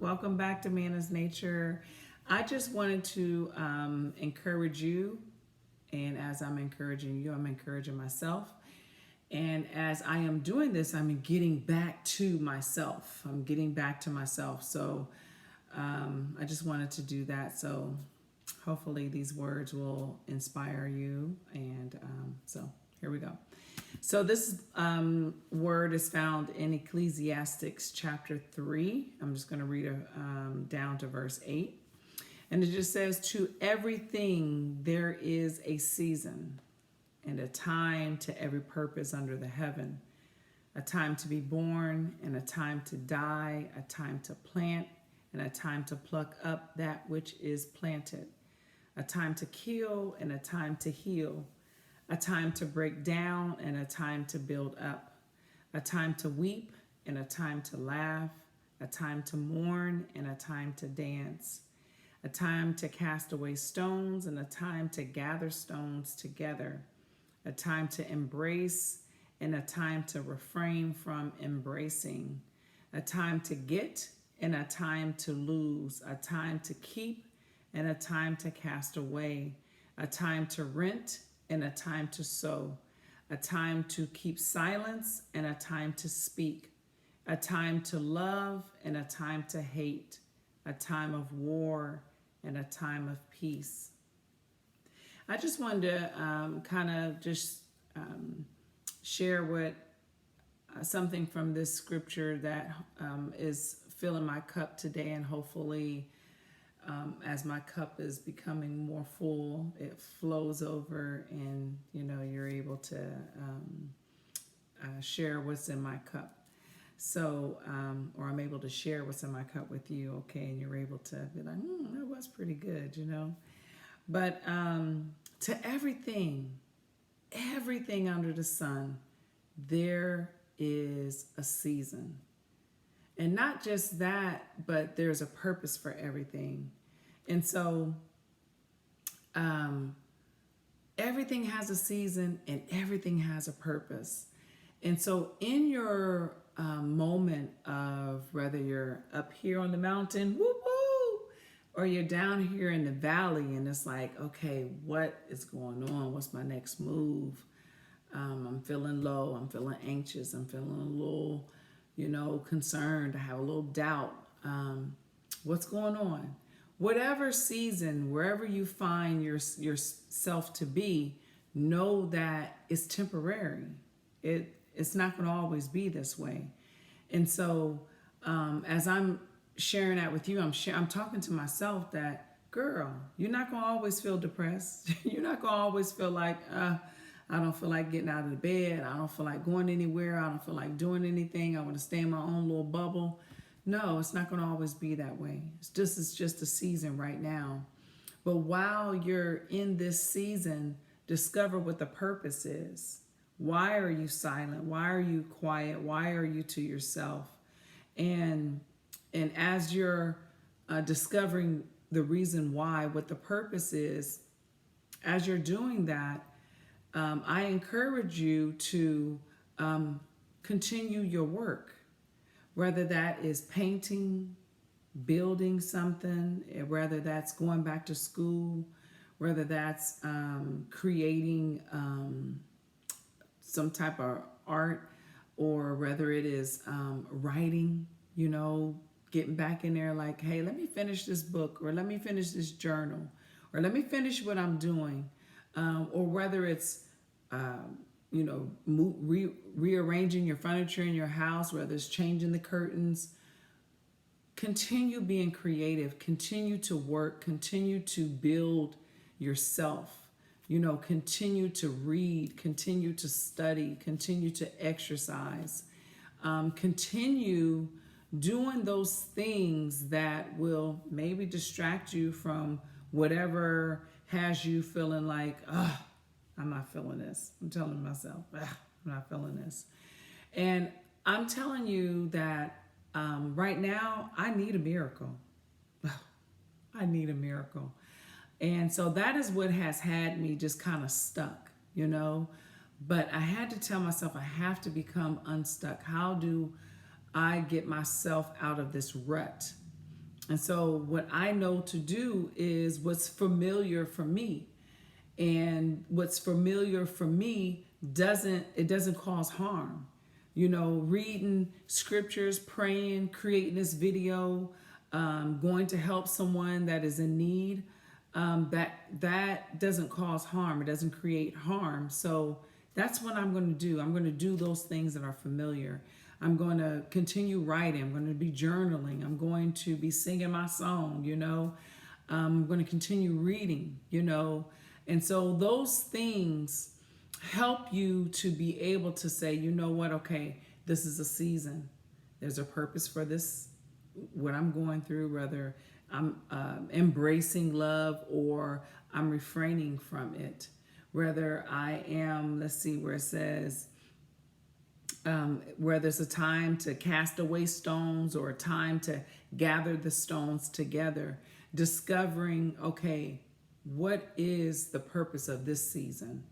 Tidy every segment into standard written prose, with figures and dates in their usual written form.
Welcome back to Mana's Nature. I just wanted to encourage you, and as I'm encouraging you, I'm encouraging myself. And as I am doing this, I'm getting back to myself. I'm getting back to myself. So I just wanted to do that. So hopefully these words will inspire you. And so here we go. So this word is found in Ecclesiastes chapter 3. I'm just going to read down to verse 8. And it just says, "To everything there is a season and a time to every purpose under the heaven, a time to be born and a time to die, a time to plant and a time to pluck up that which is planted, a time to kill and a time to heal, a time to break down and a time to build up, a time to weep and a time to laugh, a time to mourn and a time to dance, a time to cast away stones and a time to gather stones together, a time to embrace and a time to refrain from embracing, a time to get and a time to lose, a time to keep and a time to cast away, a time to rent and a time to sow, a time to keep silence and a time to speak, a time to love and a time to hate, a time of war and a time of peace." I just wanted to kind of just share what something from this scripture that is filling my cup today, and hopefully as my cup is becoming more full, it flows over, and you're able to share what's in my cup. So, or I'm able to share what's in my cup with you, okay? And you're able to be like, that was pretty good, But to everything under the sun, there is a season. And not just that, but there's a purpose for everything. And so everything has a season and everything has a purpose. And so in your moment of whether you're up here on the mountain, woo woo, or you're down here in the valley and it's like, okay, what is going on? What's my next move? I'm feeling low. I'm feeling anxious. I'm feeling a little, concerned. I have a little doubt. What's going on? Whatever season, wherever you find yourself to be, know that it's temporary. It's not going to always be this way. And so as I'm sharing that with you, I'm talking to myself that, girl, you're not going to always feel depressed. You're not going to always feel like, I don't feel like getting out of the bed. I don't feel like going anywhere. I don't feel like doing anything. I want to stay in my own little bubble. No, it's not going to always be that way. It's just a season right now. But while you're in this season, discover what the purpose is. Why are you silent? Why are you quiet? Why are you to yourself? And as you're discovering the reason why, what the purpose is, as you're doing that, I encourage you to continue your work, whether that is painting, building something, whether that's going back to school, whether that's creating some type of art, or whether it is writing, getting back in there like, hey, let me finish this book, or let me finish this journal, or let me finish what I'm doing, or whether it's rearranging your furniture in your house, whether it's changing the curtains. Continue being creative, continue to work, continue to build yourself, continue to read, continue to study, continue to exercise, continue doing those things that will maybe distract you from whatever has you feeling like, I'm not feeling this. I'm telling myself, I'm not feeling this. And I'm telling you that right now, I need a miracle. I need a miracle. And so that is what has had me just kind of stuck, But I had to tell myself I have to become unstuck. How do I get myself out of this rut? And so what I know to do is what's familiar for me. And what's familiar for me doesn't cause harm. You know, reading scriptures, praying, creating this video, going to help someone that is in need, that doesn't cause harm. It doesn't create harm. So that's what I'm going to do. I'm going to do those things that are familiar. I'm going to continue writing. I'm going to be journaling. I'm going to be singing my song, you know. I'm going to continue reading, you know. And so those things help you to be able to say, you know what, okay, this is a season. There's a purpose for this, what I'm going through, whether I'm embracing love or I'm refraining from it. Whether I am, let's see where it says, where there's a time to cast away stones or a time to gather the stones together, discovering, okay, what is the purpose of this season?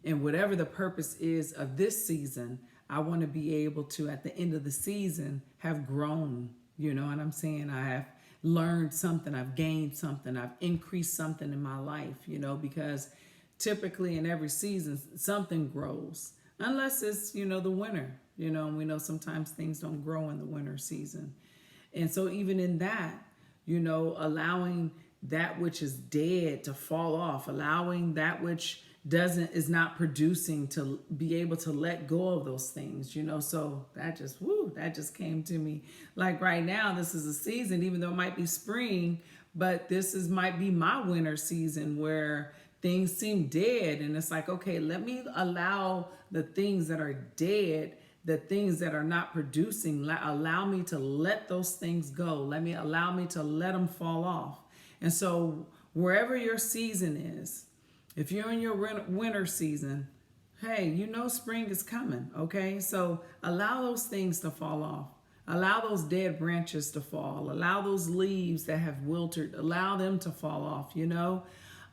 And whatever the purpose is of this season, I want to be able to, at the end of the season, have grown. You know what I'm saying? I have learned something, I've gained something, I've increased something in my life, you know, because typically in every season, something grows. Unless it's, you know, the winter, you know, and we know sometimes things don't grow in the winter season. And so even in that, you know, allowing that which is dead to fall off, allowing that which is not producing to be able to let go of those things, you know. So that just came to me. Like right now, this is a season, even though it might be spring, but might be my winter season where things seem dead. And it's like, okay, let me allow the things that are dead, the things that are not producing, allow me to let those things go. Allow me to let them fall off. And so wherever your season is, if you're in your winter season, hey, you know spring is coming, okay? So allow those things to fall off. Allow those dead branches to fall. Allow those leaves that have wilted, allow them to fall off, you know?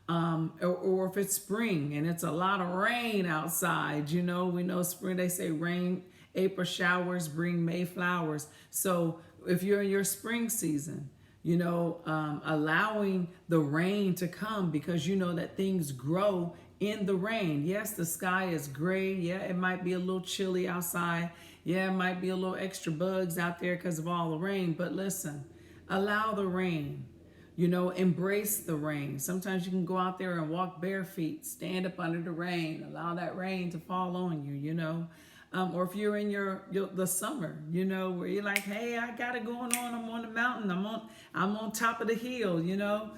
Or if it's spring and it's a lot of rain outside, you know, we know spring, they say rain, April showers bring May flowers. So if you're in your spring season, you know, allowing the rain to come because you know that things grow in the rain. Yes, the sky is gray. Yeah, it might be a little chilly outside. Yeah, it might be a little extra bugs out there because of all the rain. But listen, allow the rain. You know, embrace the rain. Sometimes you can go out there and walk bare feet, stand up under the rain, allow that rain to fall on you, you know. Or if you're in the summer, you know, where you're like, hey, I got it going on. I'm on the mountain. I'm on top of the hill, you know.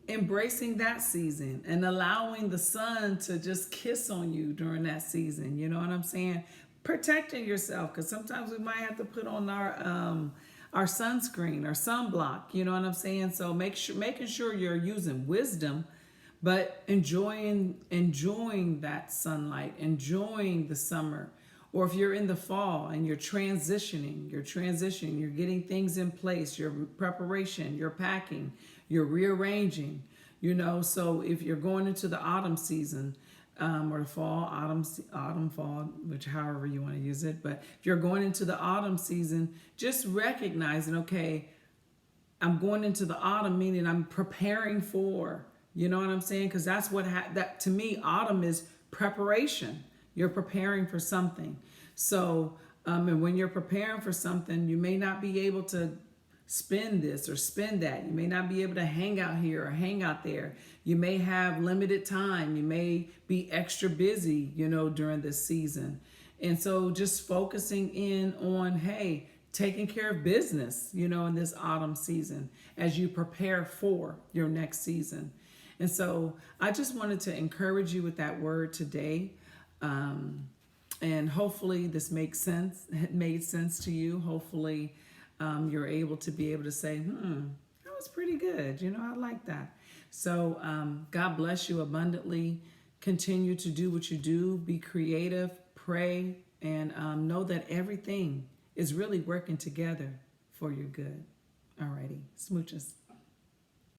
Embracing that season and allowing the sun to just kiss on you during that season. You know what I'm saying? Protecting yourself, because sometimes we might have to put on our sunscreen or sunblock. You know what I'm saying? So making sure you're using wisdom, but enjoying that sunlight, enjoying the summer. Or if you're in the fall and you're transitioning, you're getting things in place, your preparation, you're packing, you're rearranging, you know. So if you're going into the autumn season, or autumn, fall, which however you want to use it. But if you're going into the autumn season, just recognizing, okay, I'm going into the autumn, meaning I'm preparing for, you know what I'm saying? Because that's that to me, autumn is preparation. You're preparing for something. So, and when you're preparing for something, you may not be able to spend this or spend that. You may not be able to hang out here or hang out there. You may have limited time. You may be extra busy, you know, during this season. And so just focusing in on, hey, taking care of business, you know, in this autumn season as you prepare for your next season. And so I just wanted to encourage you with that word today. And hopefully this makes sense. It made sense to you. Hopefully you're able to say, that was pretty good. You know, I like that. So God bless you abundantly. Continue to do what you do. Be creative, pray, and know that everything is really working together for your good. Alrighty, smooches.